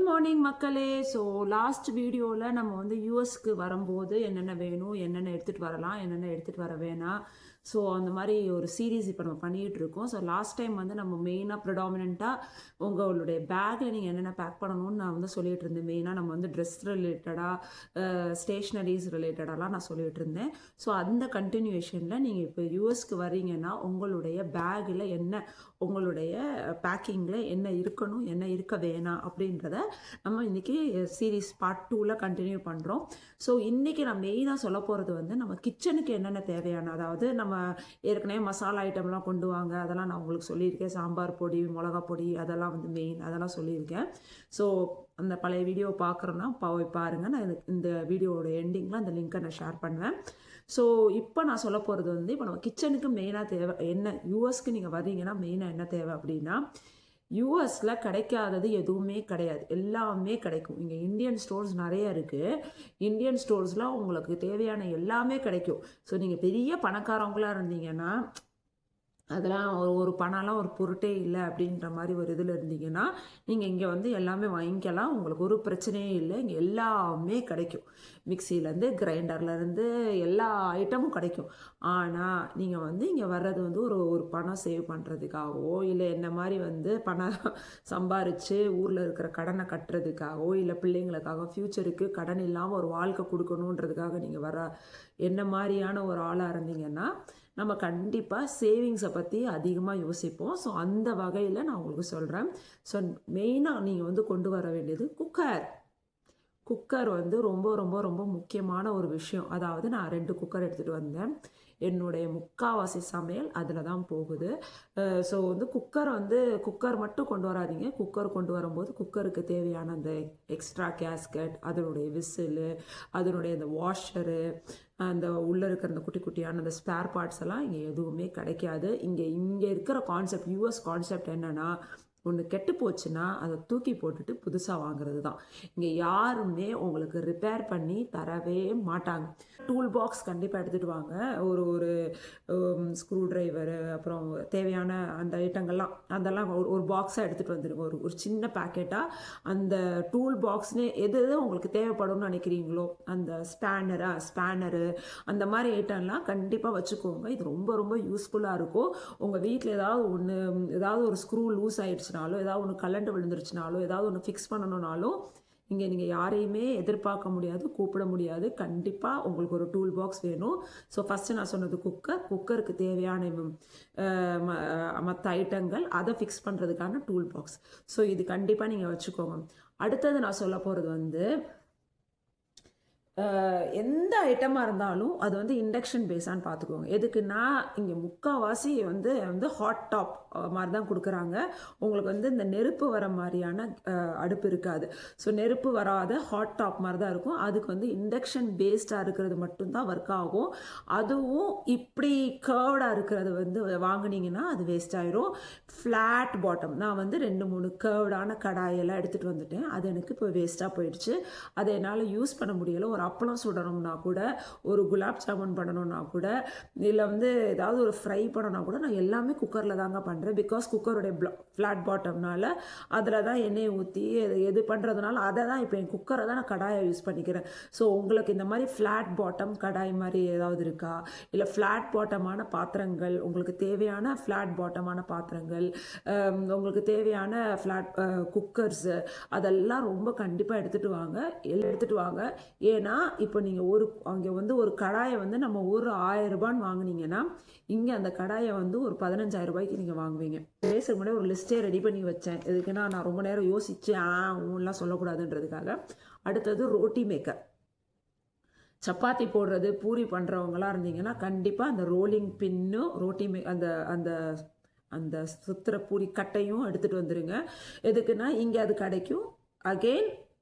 Morning மக்களே. So last வீடியோவில் நம்ம வந்து யூஎஸ்க்கு வரும்போது என்னென்ன வேணும், என்னென்ன எடுத்துகிட்டு வரலாம், என்னென்ன எடுத்துகிட்டு வர வேணாம், ஸோ அந்த மாதிரி ஒரு சீரீஸ் இப்போ நம்ம பண்ணிகிட்டு இருக்கோம். ஸோ லாஸ்ட் டைம் வந்து நம்ம மெயினாக ப்ரிடாமினண்ட்டாக உங்களுடைய பேக்கில் நீங்கள் என்னென்ன பேக் பண்ணணும்னு நான் வந்து சொல்லிகிட்டு இருந்தேன். மெயினாக நம்ம வந்து ட்ரெஸ் ரிலேட்டடாக ஸ்டேஷ்னரிஸ் ரிலேட்டடாலாம் நான் சொல்லிகிட்டு இருந்தேன். ஸோ அந்த கண்டினியூஷனில் நீங்கள் இப்போ யூஎஸ்க்கு வரீங்கன்னா உங்களுடைய பேக்கில் என்ன, உங்களுடைய பேக்கிங்கில் என்ன இருக்கணும், என்ன இருக்க வேணாம் அப்படின்றத நம்ம இன்றைக்கி சீரீஸ் பார்ட் 2ல் கண்டினியூ பண்ணுறோம். ஸோ இன்றைக்கி நான் மெயினாக சொல்ல போகிறது வந்து நம்ம கிச்சனுக்கு என்னென்ன தேவையான, அதாவது நம்ம ஏற்கனவே மசாலா ஐட்டம்லாம் கொண்டு வாங்க, அதெல்லாம் நான் உங்களுக்கு சொல்லியிருக்கேன். சாம்பார் பொடி, மிளகா பொடி, அதெல்லாம் வந்து மெயின், அதெல்லாம் சொல்லியிருக்கேன். ஸோ அந்த பழைய வீடியோ பார்க்குறோன்னா போய் பாருங்கள். நான் இந்த வீடியோவோட எண்டிங்கில் அந்த லிங்க்கை நான் ஷேர் பண்ணுவேன். ஸோ இப்போ நான் சொல்ல போகிறது வந்து இப்போ நம்ம கிச்சனுக்கு மெயினாக தேவை என்ன, யூஎஸ்க்கு நீங்கள் வர்றீங்கன்னா மெயினாக என்ன தேவை அப்படின்னா, யூஎஸில் கிடைக்காதது எதுவுமே கிடையாது, எல்லாமே கிடைக்கும். இங்கே இந்தியன் ஸ்டோர்ஸ் நிறைய இருக்குது. இந்தியன் ஸ்டோர்ஸில் உங்களுக்கு தேவையான எல்லாமே கிடைக்கும். ஸோ நீங்கள் பெரிய பணக்காரவங்களாக இருந்தீங்கன்னா, அதெல்லாம் ஒரு பணம்லாம் ஒரு பொருட்டே இல்லை அப்படின்ற மாதிரி ஒரு இதில் இருந்தீங்கன்னா நீங்கள் இங்கே வந்து எல்லாமே வாங்கிக்கலாம். உங்களுக்கு ஒரு பிரச்சனையே இல்லை. இங்கே எல்லாமே கிடைக்கும். மிக்சிலேருந்து கிரைண்டர்லேருந்து எல்லா ஐட்டமும் கிடைக்கும். ஆனால் நீங்கள் வந்து இங்கே வர்றது வந்து ஒரு பணம் சேவ் பண்ணுறதுக்காகவோ, இல்லை என்ன மாதிரி வந்து பணம் சம்பாரித்து ஊரில் இருக்கிற கடனை கட்டுறதுக்காகவோ, இல்லை பிள்ளைங்களுக்காக ஃப்யூச்சருக்கு கடன் இல்லாமல் ஒரு வாழ்க்கை கொடுக்கணுன்றதுக்காக நீங்கள் வர என்ன மாதிரியான ஒரு ஆளாக இருந்தீங்கன்னா நம்ம கண்டிப்பாக சேவிங்ஸை பற்றி அதிகமாக யோசிப்போம். ஸோ அந்த வகையில் நான் உங்களுக்கு சொல்கிறேன். ஸோ மெயினாக நீங்கள் வந்து கொண்டு வர வேண்டியது குக்கர் வந்து ரொம்ப ரொம்ப ரொம்ப முக்கியமான ஒரு விஷயம். அதாவது நான் 2 குக்கர் எடுத்துகிட்டு வந்தேன். என்னுடைய முக்கால்வாசி சமையல் அதில் தான் போகுது. ஸோ வந்து குக்கர் மட்டும் கொண்டு வராதிங்க. குக்கர் கொண்டு வரும்போது குக்கருக்கு தேவையான அந்த எக்ஸ்ட்ரா கேஸ்கட், அதனுடைய விசிலு, அதனுடைய அந்த வாஷரு, அந்த உள்ளே இருக்கிற அந்த குட்டி குட்டியான அந்த ஸ்பேர் பார்ட்ஸ் எல்லாம் இங்கே எதுவுமே கிடைக்காது. இங்கே இருக்கிற கான்செப்ட், யூஎஸ் கான்செப்ட் என்னென்னா, ஒன்று கெட்டு போச்சுன்னா அதை தூக்கி போட்டுட்டு புதுசாக வாங்குறது தான். இங்கே யாருமே உங்களுக்கு ரிப்பேர் பண்ணி தரவே மாட்டாங்க. டூல் பாக்ஸ் கண்டிப்பாக எடுத்துகிட்டு வாங்க. ஒரு ஸ்க்ரூ ட்ரைவரு, அப்புறம் தேவையான அந்த ஐட்டங்கள்லாம் அதெல்லாம் ஒரு பாக்ஸாக எடுத்துகிட்டு வந்துடுங்க. ஒரு சின்ன பேக்கெட்டாக அந்த டூல் பாக்ஸ்னே எது உங்களுக்கு தேவைப்படும்னு நினைக்கிறீங்களோ, அந்த ஸ்பேனரு அந்த மாதிரி ஐட்டம்லாம் கண்டிப்பாக வச்சுக்கோங்க. இது ரொம்ப ரொம்ப யூஸ்ஃபுல்லாக இருக்கும். உங்கள் வீட்டில் ஏதாவது ஒரு ஸ்க்ரூ லூஸ் ஆகிடுச்சுனாலோ, ஏதாவது ஒன்று கலண்டு விழுந்துருச்சுனாலோ, ஏதாவது ஒன்று ஃபிக்ஸ் பண்ணணுன்னாலும் இங்கே நீங்கள் யாரையுமே எதிர்பார்க்க முடியாது, கூப்பிட முடியாது. கண்டிப்பாக உங்களுக்கு ஒரு டூல் பாக்ஸ் வேணும். ஸோ ஃபஸ்ட்டு நான் சொன்னது குக்கருக்கு தேவையான மற்ற ஐட்டங்கள், அதை ஃபிக்ஸ் பண்ணுறதுக்கான டூல் பாக்ஸ். ஸோ இது கண்டிப்பாக நீங்கள் வச்சுக்கோங்க. அடுத்தது நான் சொல்ல போகிறது வந்து, எந்த ஐட்டமாக இருந்தாலும் அது வந்து இண்டக்ஷன் பேஸான்னு பார்த்துக்கோங்க. எதுக்குன்னா இங்கே முக்கால்வாசி வந்து ஹாட் டாப் மாதிரி தான் கொடுக்குறாங்க. உங்களுக்கு வந்து இந்த நெருப்பு வர மாதிரியான அடுப்பு இருக்காது. ஸோ நெருப்பு வராத ஹாட் டாப் மாதிரி தான் இருக்கும். அதுக்கு வந்து இண்டக்ஷன் பேஸ்டாக இருக்கிறது மட்டும்தான் ஒர்க் ஆகும். அதுவும் இப்படி கர்வ்டாக இருக்கிறது வந்து வாங்கினீங்கன்னா அது வேஸ்ட் ஆயிரும். ஃப்ளாட் பாட்டம், நான் வந்து 2-3 கர்வ்டான கடாயெல்லாம் எடுத்துகிட்டு வந்துட்டேன். அது எனக்கு இப்போ வேஸ்ட்டாக போயிடுச்சு. அதை என்னால் யூஸ் பண்ண முடியலை. ஒரு அப்பளம் சுடணும்னா கூட, ஒரு குலாப் ஜாமுன் பண்ணணும்னா கூட, இல்லை வந்து ஏதாவது ஒரு ஃப்ரை பண்ணணும்னா கூட நான் எல்லாமே குக்கரில் தாங்க பண்ணுறேன். பிகாஸ் குக்கருடைய ஃப்ளாட் பாட்டம்னால அதில் தான் எண்ணெயை ஊற்றி எது பண்ணுறதுனால அதை தான் இப்போ என் குக்கரை தான் நான் கடாயை யூஸ் பண்ணிக்கிறேன். ஸோ உங்களுக்கு இந்த மாதிரி ஃப்ளாட் பாட்டம் கடாய் மாதிரி ஏதாவது இருக்கா, இல்லை ஃப்ளாட் பாட்டமான பாத்திரங்கள், உங்களுக்கு தேவையான ஃப்ளாட் பாட்டமான பாத்திரங்கள், உங்களுக்கு தேவையான ஃப்ளாட் குக்கர்ஸு, அதெல்லாம் ரொம்ப கண்டிப்பாக எடுத்துகிட்டு வாங்க. ஏன்னா இப்போ நீங்கள் அங்கே வந்து ஒரு கடாயை வந்து நம்ம ஒரு 1000 ரூபான்னு வாங்கினீங்கன்னா இங்கே அந்த கடாயை வந்து ஒரு 15,000 ரூபாய்க்கு நீங்கள் வாங்குவீங்க. பேசுகிற முன்னாடி ஒரு லிஸ்ட்டே ரெடி பண்ணி வச்சேன். எதுக்குன்னா நான் ரொம்ப நேரம் யோசித்து ஊன்லாம் சொல்லக்கூடாதுன்றதுக்காக. அடுத்தது ரோட்டி மேக்கர். சப்பாத்தி போடுறது, பூரி பண்ணுறவங்களாம் இருந்தீங்கன்னா கண்டிப்பாக அந்த ரோலிங் பின்னும் அந்த அந்த சுத்திர பூரி கட்டையும் எடுத்துகிட்டு வந்துடுங்க. எதுக்குன்னா இங்கே அது கிடைக்கும். அகெயின்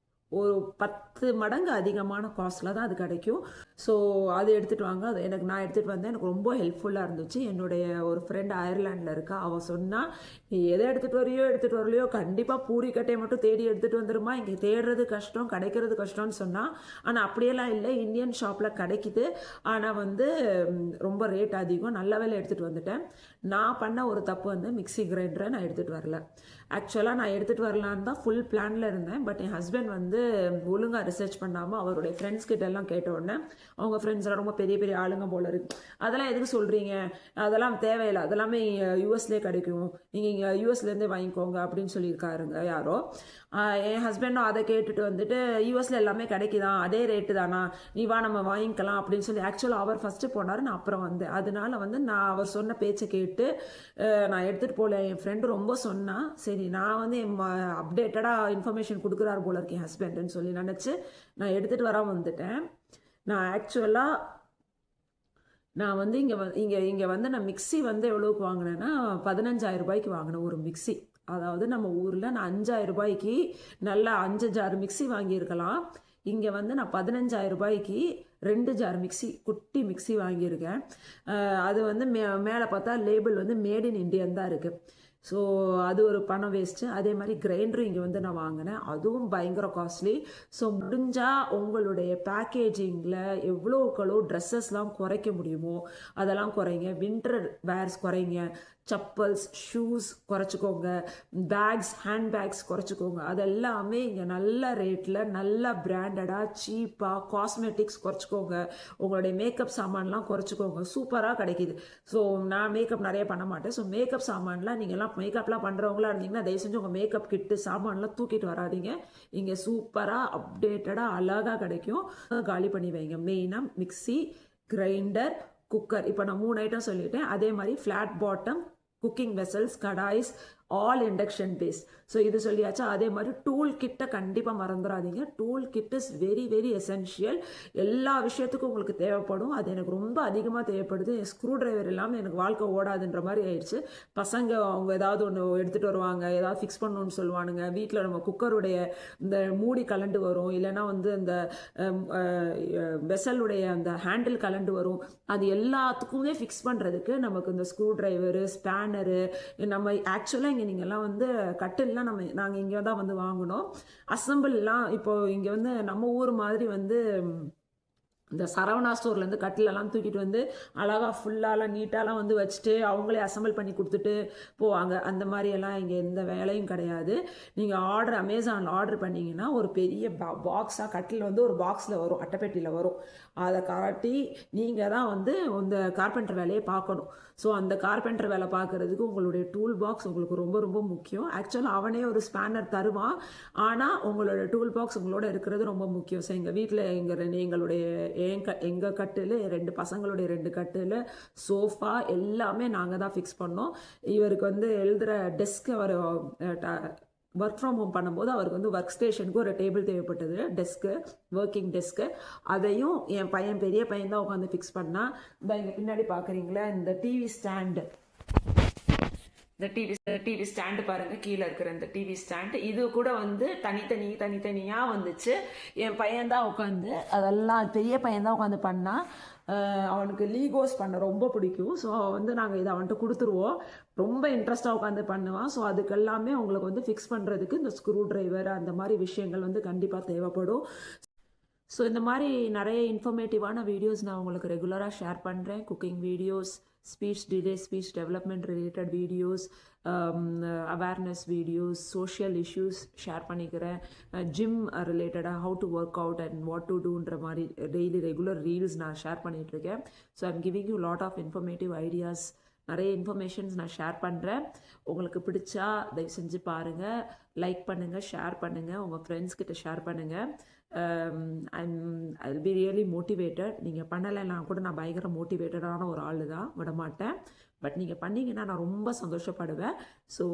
ஒரு 10 மடங்கு அதிகமான காஸ்ட்டில் தான் அது கிடைக்கும். ஸோ அது எடுத்துகிட்டு வாங்க. அது நான் எடுத்துகிட்டு வந்தேன். எனக்கு ரொம்ப ஹெல்ப்ஃபுல்லாக இருந்துச்சு. என்னுடைய ஒரு ஃப்ரெண்ட் அயர்லாண்டில் இருக்கா. அவள் சொன்னால், நீ எதை எடுத்துகிட்டு வரையோ எடுத்துகிட்டு வரலையோ கண்டிப்பாக பூரிக்கட்டையை மட்டும் தேடி எடுத்துகிட்டு வந்துருமா, இங்கே தேடுறது கஷ்டம் கிடைக்கிறது கஷ்டம்னு சொன்னால். ஆனால் அப்படியெல்லாம் இல்லை, இந்தியன் ஷாப்பில் கிடைக்குது. ஆனால் வந்து ரொம்ப ரேட் அதிகம். நல்ல வேலை எடுத்துகிட்டு வந்துட்டேன். நான் பண்ண ஒரு தப்பு வந்து மிக்சி கிரைண்டரை நான் எடுத்துகிட்டு வரல. ஆக்சுவலாக நான் எடுத்துகிட்டு வரலான்னு தான் ஃபுல் பிளானில் இருந்தேன். பட் என் ஹஸ்பண்ட் வந்து ஒழுங்காக ரிசர்ச் பண்ணாமல் அவருடைய ஃப்ரெண்ட்ஸ் கிட்ட எல்லாம் கேட்ட உடனே, அவங்க ஃப்ரெண்ட்ஸ்லாம் ரொம்ப பெரிய பெரிய ஆளுங்க போல இருக்கு, அதெல்லாம் எதுக்கு சொல்கிறீங்க, அதெல்லாம் தேவையில்லை, அதெல்லாமே யூஎஸ்லேயே கிடைக்கும், நீங்கள் இங்கே யூஎஸ்லேருந்தே வாங்கிக்கோங்க அப்படின்னு சொல்லியிருக்காருங்க யாரோ. என் ஹஸ்பண்டும் அதை கேட்டுட்டு வந்துட்டு, யூஎஸில் எல்லாமே கிடைக்குதான், அதே ரேட்டு தானா, நீ வா நம்ம வாங்கிக்கலாம் அப்படின்னு சொல்லி. ஆக்சுவலாக அவர் ஃபஸ்ட்டு போனார், நான் அப்புறம் வந்தேன். அதனால வந்து நான் அவர் சொன்ன பேச்சை கேட்டு நான் எடுத்துகிட்டு போகல. என் ஃப்ரெண்டு ரொம்ப சொன்னா, சரி நான் வந்து அப்டேட்டடாக இன்ஃபர்மேஷன் கொடுக்குறாரு போல இருக்கேன் ஹஸ்பண்டுன்னு சொல்லி நினச்சி நான் எடுத்துகிட்டு வர வந்துட்டேன். நான் ஆக்சுவலாக நான் வந்து இங்கே வந்து நான் மிக்சி வந்து எவ்வளோக்கு வாங்கினேன்னா 15,000 ரூபாய்க்கு வாங்கினேன் ஒரு மிக்சி. அதாவது நம்ம ஊரில் நான் 5,000 ரூபாய்க்கு நல்லா 5 ஜார் மிக்சி வாங்கியிருக்கலாம். இங்கே வந்து நான் 15,000 ரூபாய்க்கு 2 ஜார் மிக்சி, குட்டி மிக்சி வாங்கியிருக்கேன். அது வந்து மேலே பார்த்தா லேபிள் வந்து மேட் இன் இண்டியன் தான் இருக்குது. ஸோ அது ஒரு பணம் வேஸ்ட்டு. அதே மாதிரி கிரைண்டரும் இங்கே வந்து நான் வாங்கினேன், அதுவும் பயங்கர காஸ்ட்லி. ஸோ முடிஞ்சால் உங்களுடைய பேக்கேஜிங்கில் எவ்வளோக்களோ ட்ரெஸ்ஸஸ்லாம் குறைக்க முடியுமோ அதெல்லாம் குறைங்க. வின்டர் வேர்ஸ் குறைங்க, செப்பல்ஸ் ஷூஸ் குறைச்சிக்கோங்க, பேக்ஸ் ஹேண்ட் பேக்ஸ் குறைச்சிக்கோங்க. அதெல்லாமே இங்கே நல்ல ரேட்டில் நல்ல பிராண்டடாக சீப்பாக. காஸ்மெட்டிக்ஸ் குறைச்சிக்கோங்க, உங்களுடைய மேக்கப் சாமான்லாம் குறைச்சிக்கோங்க, சூப்பராக கிடைக்கிது. ஸோ நான் மேக்கப் நிறைய பண்ண மாட்டேன். ஸோ மேக்கப் சாமான்லாம் நீங்கள்லாம் மேக்கப்லாம் பண்ணுறவங்களா இருந்தீங்கன்னா தயவு செஞ்சு உங்கள் மேக்கப் கிட்டு சாமான்லாம் தூக்கிட்டு வராதிங்க. இங்கே சூப்பராக அப்டேட்டடாக அழகாக கிடைக்கும். காலி பண்ணி வைங்க. மெயினாக மிக்சி, கிரைண்டர், குக்கர். இப்போ நான் 3 ஐட்டம் சொல்லிட்டேன். அதே மாதிரி flat bottom cooking vessels, kadais, all induction base. So இது சொல்லியாச்சா. அதே மாதிரி டூல் கிட்ட கண்டிப்பாக மறந்துடாதீங்க. Tool kit is very very essential. எல்லா விஷயத்துக்கும் உங்களுக்கு தேவைப்படும். அது எனக்கு ரொம்ப அதிகமாக தேவைப்படுது. என் ஸ்க்ரூ டிரைவர் இல்லாமல் எனக்கு வாழ்க்கை ஓடாதுன்ற மாதிரி ஆயிடுச்சு. பசங்க அவங்க ஏதாவது ஒன்று எடுத்துகிட்டு வருவாங்க, ஏதாவது ஃபிக்ஸ் பண்ணணும்னு சொல்லுவானுங்க. வீட்டில் நம்ம குக்கருடைய இந்த மூடி கலண்டு வரும், இல்லைன்னா வந்து அந்த வெசலுடைய அந்த ஹேண்டில் கலண்டு வரும். அது எல்லாத்துக்குமே ஃபிக்ஸ் பண்ணுறதுக்கு நமக்கு இந்த ஸ்க்ரூ டிரைவரு, ஸ்பேனரு. நம்ம ஆக்சுவலாக இங்கே நீங்கள்லாம் வந்து கட்டில்லாம் நாங்கள் இங்கே தான் வந்து வாங்கினோம். அசம்பிள்லாம் இப்போ இங்கே வந்து நம்ம ஊர் மாதிரி வந்து இந்த சரவணா ஸ்டோர்லேருந்து கட்டிலெல்லாம் தூக்கிட்டு வந்து அழகாக ஃபுல்லாலாம் நீட்டாலாம் வந்து வச்சுட்டு அவங்களே அசம்பிள் பண்ணி கொடுத்துட்டு போவாங்க. அந்த மாதிரியெல்லாம் இங்கே எந்த வேலையும் கிடையாது. நீங்கள் அமேசானில் ஆர்டர் பண்ணிங்கன்னா ஒரு பெரிய பாக்ஸாக கட்டில் வந்து ஒரு பாக்ஸில் வரும், அட்டைப்பெட்டியில் வரும். அதை காட்டி நீங்கள் தான் வந்து இந்த கார்பெண்டர் வேலையை பார்க்கணும். ஸோ அந்த கார்பெண்டர் வேலை பார்க்குறதுக்கு உங்களுடைய டூல் பாக்ஸ் உங்களுக்கு ரொம்ப ரொம்ப முக்கியம். ஆக்சுவலாக அவனே ஒரு ஸ்பேனர் தருவான், ஆனால் உங்களோட டூல் பாக்ஸ் உங்களோட இருக்கிறது ரொம்ப முக்கியம். ஸோ எங்கள் வீட்டில் எங்களுடைய எங்கள் கட்டில், 2 பசங்களுடைய 2 கட்டில், சோஃபா எல்லாமே நாங்கள் தான் ஃபிக்ஸ் பண்ணோம். இவருக்கு வந்து எழுதுகிற டெஸ்க், அவர் ஒர்க் ஃப்ரம் ஹோம் பண்ணும்போது அவருக்கு வந்து ஒர்க் ஸ்டேஷனுக்கு ஒரு டேபிள் தேவைப்பட்டது, டெஸ்க்கு, ஒர்க்கிங் டெஸ்க்கு. அதையும் என் பையன், பெரிய பையன் தான் உட்காந்து ஃபிக்ஸ் பண்ணால். இந்த இங்கே பின்னாடி பார்க்குறீங்களா இந்த டிவி ஸ்டாண்டு, இந்த டிவி ஸ்டாண்டு பாருங்கள், கீழே இருக்கிற இந்த டிவி ஸ்டாண்டு, இது கூட வந்து தனித்தனியாக வந்துச்சு. என் பையன்தான் உட்காந்து அதெல்லாம், பெரிய பையன்தான் உட்காந்து பண்ணால். அவனுக்கு லீகோஸ் பண்ண ரொம்ப பிடிக்கும். ஸோ வந்து நாங்கள் இதை அவன்கிட்ட கொடுத்துருவோம். ரொம்ப இன்ட்ரெஸ்டாக உட்காந்து பண்ணுவான். ஸோ அதுக்கெல்லாமே உங்களுக்கு வந்து ஃபிக்ஸ் பண்ணுறதுக்கு இந்த ஸ்க்ரூ டிரைவர் அந்த மாதிரி விஷயங்கள் வந்து கண்டிப்பாக தேவைப்படும். ஸோ இந்த மாதிரி நிறைய இன்ஃபர்மேட்டிவான வீடியோஸ் நான் உங்களுக்கு ரெகுலராக ஷேர் பண்ணுறேன். Cooking videos, speech delay, speech development related videos, awareness videos, social issues share பண்ணிக்கிறேன். ஜிம் ரிலேட்டடாக how to work out and what to டூன்ற மாதிரி டெய்லி ரெகுலர் ரீல்ஸ் நான் ஷேர் பண்ணிகிட்ருக்கேன். So I'm giving you lot of informative ideas. நிறைய informations நான் share பண்ணுறேன். உங்களுக்கு பிடிச்சா தயவு செஞ்சு பாருங்கள், லைக் பண்ணுங்கள், ஷேர் பண்ணுங்கள், உங்கள் ஃப்ரெண்ட்ஸ் கிட்ட ஷேர் பண்ணுங்கள். I will be really motivated. நீங்கள் பண்ணலைன்னா கூட நான் பயங்கர மோட்டிவேட்டடான ஒரு ஆள் தான், விட மாட்டேன். பட் நீங்கள் பண்ணிங்கன்னா நான் ரொம்ப சந்தோஷப்படுவேன். So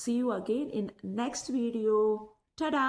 see you again in next video. Ta-da!